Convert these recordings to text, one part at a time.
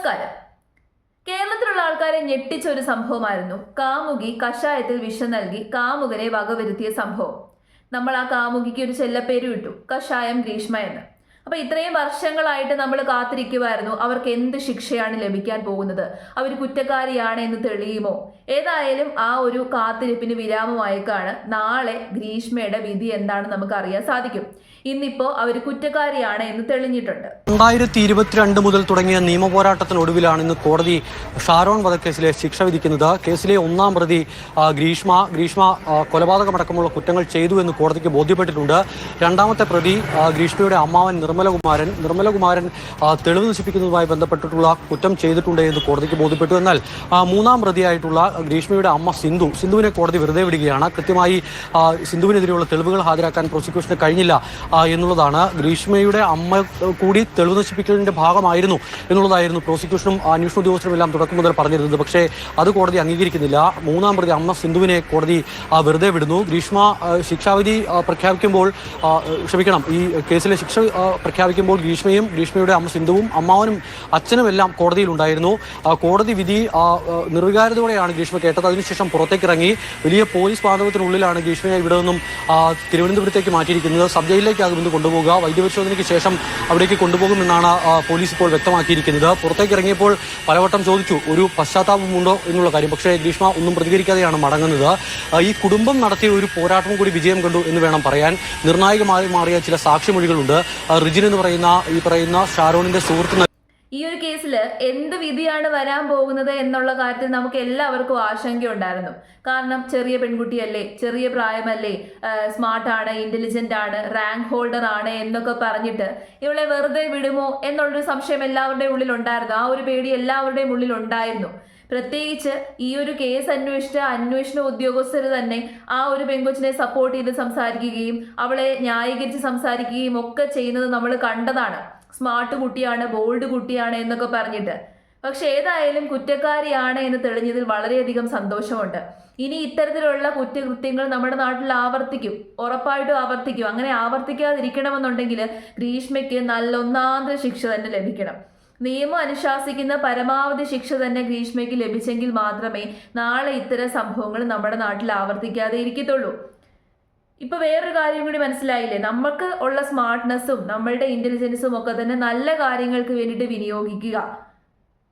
നമസ്കാരം. കേരളത്തിലുള്ള ആൾക്കാരെ ഞെട്ടിച്ച ഒരു സംഭവമായിരുന്നു കാമുകി കഷായത്തിൽ വിഷം നൽകി കാമുകനെ വകവരുത്തിയ സംഭവം. നമ്മൾ ആ കാമുകിക്ക് ഒരു ചെല്ലപ്പേര് ഇട്ടു, കഷായം ഗ്രീഷ്മ എന്ന്. അപ്പൊ ഇത്രയും വർഷങ്ങളായിട്ട് നമ്മൾ കാത്തിരിക്കുമായിരുന്നു അവർക്ക് എന്ത് ശിക്ഷയാണ് ലഭിക്കാൻ പോകുന്നത്, അവർ കുറ്റക്കാരിയാണ് എന്ന് തെളിയുമോ. ഏതായാലും ആ ഒരു കാത്തിരിപ്പിന് വിരാമമായേക്കാണ്. നാളെ ഗ്രീഷ്മയുടെ വിധി എന്താണെന്ന് നമുക്ക് അറിയാൻ സാധിക്കും. ഇന്നിപ്പോ അവർ കുറ്റക്കാരിയാണ് എന്ന് തെളിഞ്ഞിട്ടുണ്ട്. 2022 മുതൽ തുടങ്ങിയ നിയമപോരാട്ടത്തിനൊടുവിലാണ് ഇന്ന് കോടതി ഷാരോൺ വധക്കേസിലെ ശിക്ഷ വിധിക്കുന്നത്. കേസിലെ ഒന്നാം പ്രതി ഗ്രീഷ്മ കൊലപാതകമടക്കമുള്ള കുറ്റങ്ങൾ ചെയ്തു എന്ന് കോടതിക്ക് ബോധ്യപ്പെട്ടിട്ടുണ്ട്. രണ്ടാമത്തെ പ്രതി ഗ്രീഷ്മയുടെ അമ്മാവൻ നിർമ്മലകുമാരൻ തെളിവ് നശിപ്പിക്കുന്നതുമായി ബന്ധപ്പെട്ടിട്ടുള്ള കുറ്റം ചെയ്തിട്ടുണ്ട് എന്ന് കോടതിക്ക് ബോധ്യപ്പെട്ടു. എന്നാൽ മൂന്നാം പ്രതിയായിട്ടുള്ള ഗ്രീഷ്മയുടെ അമ്മ സിന്ധുവിനെ കോടതി വെറുതെ വിടുകയാണ്. കൃത്യമായി സിന്ധുവിനെതിരെയുള്ള തെളിവുകൾ ഹാജരാക്കാൻ പ്രോസിക്യൂഷന് കഴിഞ്ഞില്ല എന്നുള്ളതാണ്. ഗ്രീഷ്മയുടെ അമ്മ കൂടി തെളിവ് നശിപ്പിക്കലിന്റെ ഭാഗമായിരുന്നു എന്നുള്ളതായിരുന്നു പ്രോസിക്യൂഷനും അന്വേഷണ ഉദ്യോഗസ്ഥരും എല്ലാം തുടക്കം മുതൽ പറഞ്ഞിരുന്നത്. പക്ഷേ അത് കോടതി അംഗീകരിക്കുന്നില്ല. മൂന്നാം പ്രതി അമ്മ സിന്ധുവിനെ കോടതി വെറുതെ വിടുന്നു. ഗ്രീഷ്മ ശിക്ഷാവിധി പ്രഖ്യാപിക്കുമ്പോൾ ഈ കേസിലെ ശിക്ഷ പ്രഖ്യാപിക്കുമ്പോൾ ഗ്രീഷ്മയുടെ അമ്മ സിന്ധുവും അമ്മാവനും അച്ഛനും എല്ലാം കോടതിയിലുണ്ടായിരുന്നു. കോടതി വിധി നിർവികാരതയോടെയാണ് ഗ്രീഷ്മ കേട്ടത്. അതിനുശേഷം പുറത്തേക്കിറങ്ങി വലിയ പോലീസ് പാതകത്തിനുള്ളിലാണ് ഗ്രീഷ്മയെ ഇവിടെ നിന്നും തിരുവനന്തപുരത്തേക്ക് മാറ്റിയിരിക്കുന്നത്. സബ് ജയിലിലേക്കാകും ഇന്ന് കൊണ്ടുപോകുക. വൈദ്യപരിശോധനയ്ക്ക് ശേഷം അവിടേക്ക് കൊണ്ടുപോകുമെന്നാണ് പോലീസ് ഇപ്പോൾ വ്യക്തമാക്കിയിരിക്കുന്നത്. പുറത്തേക്ക് ഇറങ്ങിയപ്പോൾ പലവട്ടം ചോദിച്ചു ഒരു പശ്ചാത്താപമുണ്ടോ എന്നുള്ള കാര്യം. പക്ഷേ ഗ്രീഷ്മ ഒന്നും പ്രതികരിക്കാതെയാണ് മടങ്ങുന്നത്. ഈ കുടുംബം നടത്തിയ ഒരു പോരാട്ടം കൂടി വിജയം കണ്ടു എന്ന് വേണം പറയാൻ. നിർണായകമായി മാറിയ ചില സാക്ഷിമൊഴികളുണ്ട്. റിജിൻ എന്ന് പറയുന്ന ഷാരോണിന്റെ സുഹൃത്ത് ഈ ഒരു കേസിൽ എന്ത് വിധിയാണ് വരാൻ പോകുന്നത് എന്നുള്ള കാര്യത്തിൽ നമുക്ക് എല്ലാവർക്കും ആശങ്കയുണ്ടായിരുന്നു. കാരണം ചെറിയ പെൺകുട്ടിയല്ലേ, ചെറിയ പ്രായമല്ലേ, സ്മാർട്ടാണ്, ഇന്റലിജന്റ് ആണ്, റാങ്ക് ഹോൾഡർ ആണ് എന്നൊക്കെ പറഞ്ഞിട്ട് ഇവളെ വെറുതെ വിടുമോ എന്നുള്ളൊരു സംശയം എല്ലാവരുടെയും ഉള്ളിലുണ്ടായിരുന്നു. ആ ഒരു പേടി എല്ലാവരുടെയും ഉള്ളിലുണ്ടായിരുന്നു. പ്രത്യേകിച്ച് ഈ ഒരു കേസ് അന്വേഷിച്ച അന്വേഷണ ഉദ്യോഗസ്ഥർ തന്നെ ആ ഒരു പെൺകൊച്ചിനെ സപ്പോർട്ട് ചെയ്ത് സംസാരിക്കുകയും അവളെ ന്യായീകരിച്ച് സംസാരിക്കുകയും ഒക്കെ ചെയ്യുന്നത് നമ്മൾ കണ്ടതാണ്. സ്മാർട്ട് കുട്ടിയാണ്, ബോൾഡ് കുട്ടിയാണ് എന്നൊക്കെ പറഞ്ഞിട്ട്. പക്ഷെ ഏതായാലും കുറ്റക്കാരിയാണ് എന്ന് തെളിഞ്ഞതിൽ വളരെയധികം സന്തോഷമുണ്ട്. ഇനി ഇത്തരത്തിലുള്ള കുറ്റകൃത്യങ്ങൾ നമ്മുടെ നാട്ടിൽ ഉറപ്പായിട്ടും ആവർത്തിക്കും. അങ്ങനെ ആവർത്തിക്കാതിരിക്കണമെന്നുണ്ടെങ്കിൽ ഗ്രീഷ്മയ്ക്ക് നല്ല ഒന്നാന്തര ശിക്ഷ തന്നെ ലഭിക്കണം. നിയമം അനുശാസിക്കുന്ന പരമാവധി ശിക്ഷ തന്നെ ഗ്രീഷ്മയ്ക്ക് ലഭിച്ചെങ്കിൽ മാത്രമേ നാളെ ഇത്തരം സംഭവങ്ങൾ നമ്മുടെ നാട്ടിൽ ആവർത്തിക്കാതെ ഇരിക്കത്തുള്ളൂ. ഇപ്പൊ വേറൊരു കാര്യം കൂടി മനസ്സിലായില്ലേ, നമുക്ക് ഉള്ള സ്മാർട്ട്നെസ്സും നമ്മളുടെ ഇന്റലിജൻസും ഒക്കെ തന്നെ നല്ല കാര്യങ്ങൾക്ക് വേണ്ടിയിട്ട് വിനിയോഗിക്കുക.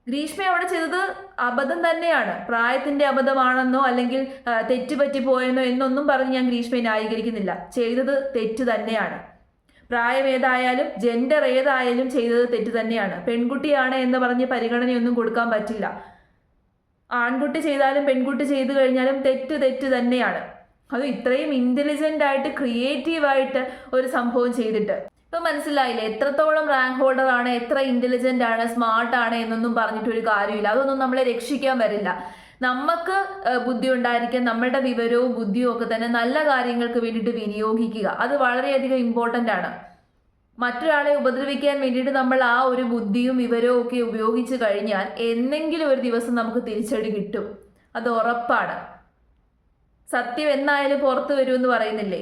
ഗ്രീഷ്മ അവിടെ ചെയ്തത് അബദ്ധം തന്നെയാണ്. പ്രായത്തിന്റെ അബദ്ധമാണെന്നോ അല്ലെങ്കിൽ തെറ്റുപറ്റിപ്പോയെന്നോ എന്നൊന്നും പറഞ്ഞ് ഞാൻ ഗ്രീഷ്മയെ ന്യായീകരിക്കുന്നില്ല. ചെയ്തത് തെറ്റ് തന്നെയാണ്. പ്രായം ഏതായാലും ജെൻഡർ ഏതായാലും ചെയ്തത് തെറ്റ് തന്നെയാണ്. പെൺകുട്ടിയാണ് എന്ന് പറഞ്ഞ് പരിഗണനയൊന്നും കൊടുക്കാൻ പറ്റില്ല. ആൺകുട്ടി ചെയ്താലും പെൺകുട്ടി ചെയ്തു കഴിഞ്ഞാലും തെറ്റ് തന്നെയാണ്. അത് ഇത്രയും ഇന്റലിജന്റ് ആയിട്ട് ക്രിയേറ്റീവായിട്ട് ഒരു സംഭവം ചെയ്തിട്ട് ഇപ്പൊ മനസ്സിലായില്ലേ എത്രത്തോളം റാങ്ക് ഹോൾഡർ ആണ്, എത്ര ഇന്റലിജന്റ് ആണ്, സ്മാർട്ട് ആണ് എന്നൊന്നും പറഞ്ഞിട്ട് ഒരു കാര്യമില്ല. അതൊന്നും നമ്മളെ രക്ഷിക്കാൻ വരില്ല. നമുക്ക് ബുദ്ധി ഉണ്ടായിരിക്കാൻ നമ്മളുടെ വിവരവും ബുദ്ധിയും ഒക്കെ തന്നെ നല്ല കാര്യങ്ങൾക്ക് വേണ്ടിയിട്ട് വിനിയോഗിക്കുക. അത് വളരെയധികം ഇമ്പോർട്ടൻ്റ് ആണ്. മറ്റൊരാളെ ഉപദ്രവിക്കാൻ വേണ്ടിയിട്ട് നമ്മൾ ആ ഒരു ബുദ്ധിയും വിവരവും ഒക്കെ ഉപയോഗിച്ച് കഴിഞ്ഞാൽ എന്നെങ്കിലും ഒരു ദിവസം നമുക്ക് തിരിച്ചടി കിട്ടും. അത് ഉറപ്പാണ്. സത്യം എന്നായാലും പുറത്തു വരുമെന്ന് പറയുന്നില്ലേ.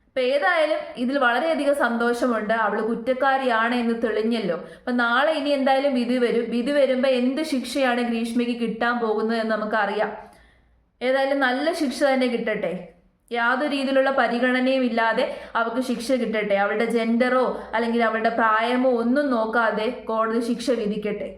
അപ്പൊ ഏതായാലും ഇതിൽ വളരെയധികം സന്തോഷമുണ്ട്. അവള് കുറ്റക്കാരിയാണ് എന്ന് തെളിഞ്ഞല്ലോ. അപ്പൊ നാളെ ഇനി എന്തായാലും വിധി വരും. വിധി വരുമ്പോ എന്ത് ശിക്ഷയാണ് ഗ്രീഷ്മയ്ക്ക് കിട്ടാൻ പോകുന്നത് എന്ന് നമുക്കറിയാം. ഏതായാലും നല്ല ശിക്ഷ തന്നെ കിട്ടട്ടെ. യാതൊരു രീതിയിലുള്ള പരിഗണനയും ഇല്ലാതെ അവൾക്ക് ശിക്ഷ കിട്ടട്ടെ. അവളുടെ ജെൻഡറോ അല്ലെങ്കിൽ അവളുടെ പ്രായമോ ഒന്നും നോക്കാതെ കോടതി ശിക്ഷ വിധിക്കട്ടെ.